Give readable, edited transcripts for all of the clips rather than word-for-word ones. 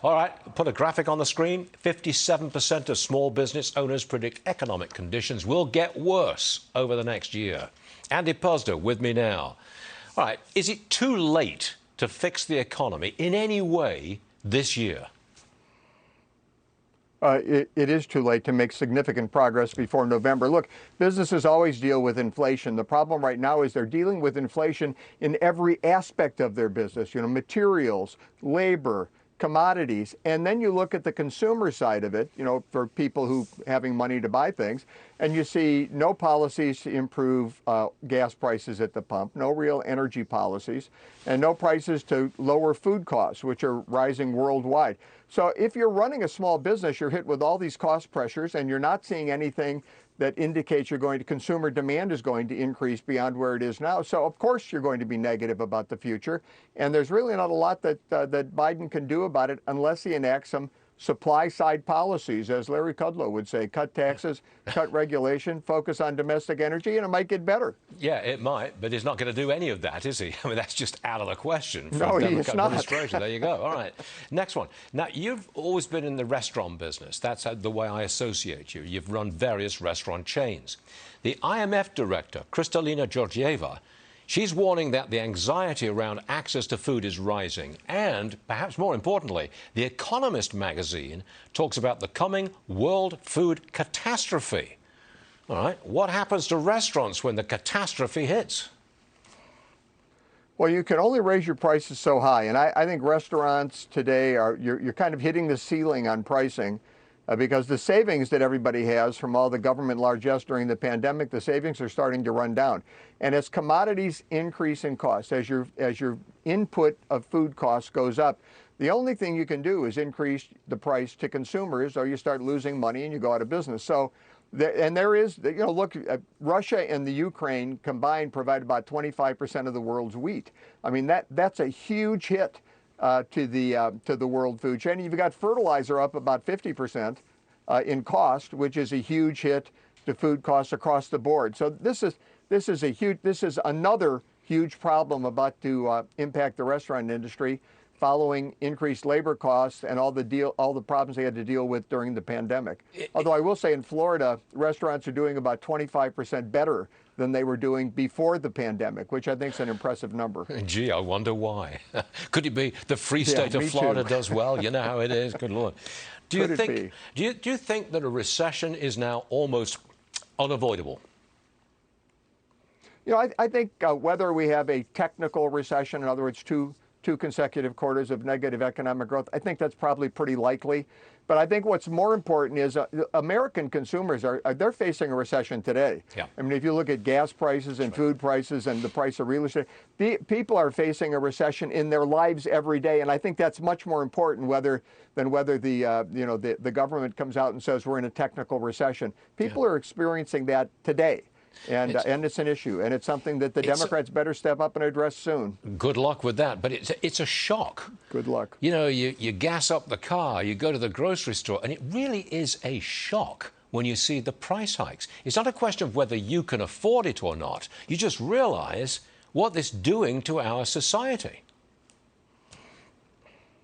All right, put a graphic on the screen. 57% of small business owners predict economic conditions will get worse over the next year. Andy Puzder with me now. All right, is it too late to fix the economy in any way this year? It is too late to make significant progress before November. Look, businesses always deal with inflation. The problem right now is they're dealing with inflation in every aspect of their business, materials, labor, commodities. And then you look at the consumer side of it, for people who having money to buy things, and you see no policies to improve gas prices at the pump, no real energy policies, and no prices to lower food costs, which are rising worldwide. So if you're running a small business, you're hit with all these cost pressures and you're not seeing anything that indicates consumer demand is going to increase beyond where it is now. So of course you're going to be negative about the future. And there's really not a lot that Biden can do about it unless he enacts some supply side policies, as Larry Kudlow would say: cut taxes, cut regulation, focus on domestic energy, and it might get better. Yeah, it might, but he's not going to do any of that, is he? I mean, that's just out of the question from No, Democrat he's not. administration. There you go. All right. Next one. Now, you've always been in the restaurant business. That's the way I associate you. You've run various restaurant chains. The IMF director, Kristalina Georgieva, she's warning that the anxiety around access to food is rising. And, perhaps more importantly, The Economist magazine talks about the coming world food catastrophe. All right, what happens to restaurants when the catastrophe hits? Well, you can only raise your prices so high. And I think restaurants today you're kind of hitting the ceiling on pricing. Because the savings that everybody has from all the government largesse during the pandemic, the savings are starting to run down. And as commodities increase in cost, as your input of food costs goes up, the only thing you can do is increase the price to consumers, or you start losing money and you go out of business. So, look, Russia and the Ukraine combined provide about 25% of the world's wheat. I mean, that's a huge hit to the world food chain. You've got fertilizer up about 50% in cost, which is a huge hit to food costs across the board. So this is another huge problem about to impact the restaurant industry, following increased labor costs and all the problems they had to deal with during the pandemic. Although I will say in Florida, restaurants are doing about 25% better than they were doing before the pandemic, which I think is an impressive number. Gee, I wonder why. Could it be the free state of Florida does well? You know how it is. Good Lord. Do you think that a recession is now almost unavoidable? I think whether we have a technical recession, in other words, two consecutive quarters of negative economic growth, I think that's probably pretty likely. But I think what's more important is American consumers they're facing a recession today. Yeah. I mean, if you look at gas prices and food prices and the price of real estate, people are facing a recession in their lives every day, and I think that's much more important than whether the government comes out and says we're in a technical recession. People are experiencing that today. And it's an issue, and it's something that the Democrats better step up and address soon. Good luck with that, but it's a shock. Good luck. You gas up the car, you go to the grocery store, and it really is a shock when you see the price hikes. It's not a question of whether you can afford it or not. You just realize what it's doing to our society.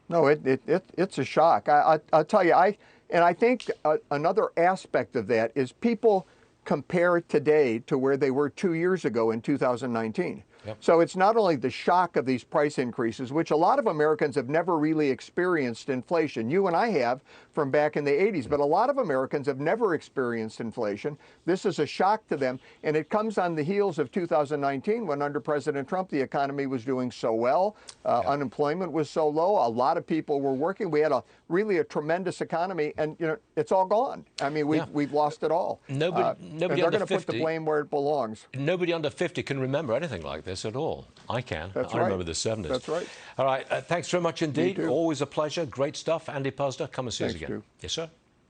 No, it's a shock. I'll tell you, I think another aspect of that is people compare today to where they were 2 years ago in 2019. Yep. So it's not only the shock of these price increases, which a lot of Americans have never really experienced inflation. You and I have from back in the 80s, but a lot of Americans have never experienced inflation. This is a shock to them, and it comes on the heels of 2019 when under President Trump the economy was doing so well, unemployment was so low, a lot of people were working. We had really a tremendous economy, and it's all gone. I mean, we've lost it all. Nobody they're going to put the blame where it belongs. Nobody under 50 can remember anything like this at all. I can. That's I right. remember the 70s. That's right. All right. Thanks very much indeed. Me too. Always a pleasure. Great stuff. Andy Puzder, come and see us again. Stu. Yes, sir.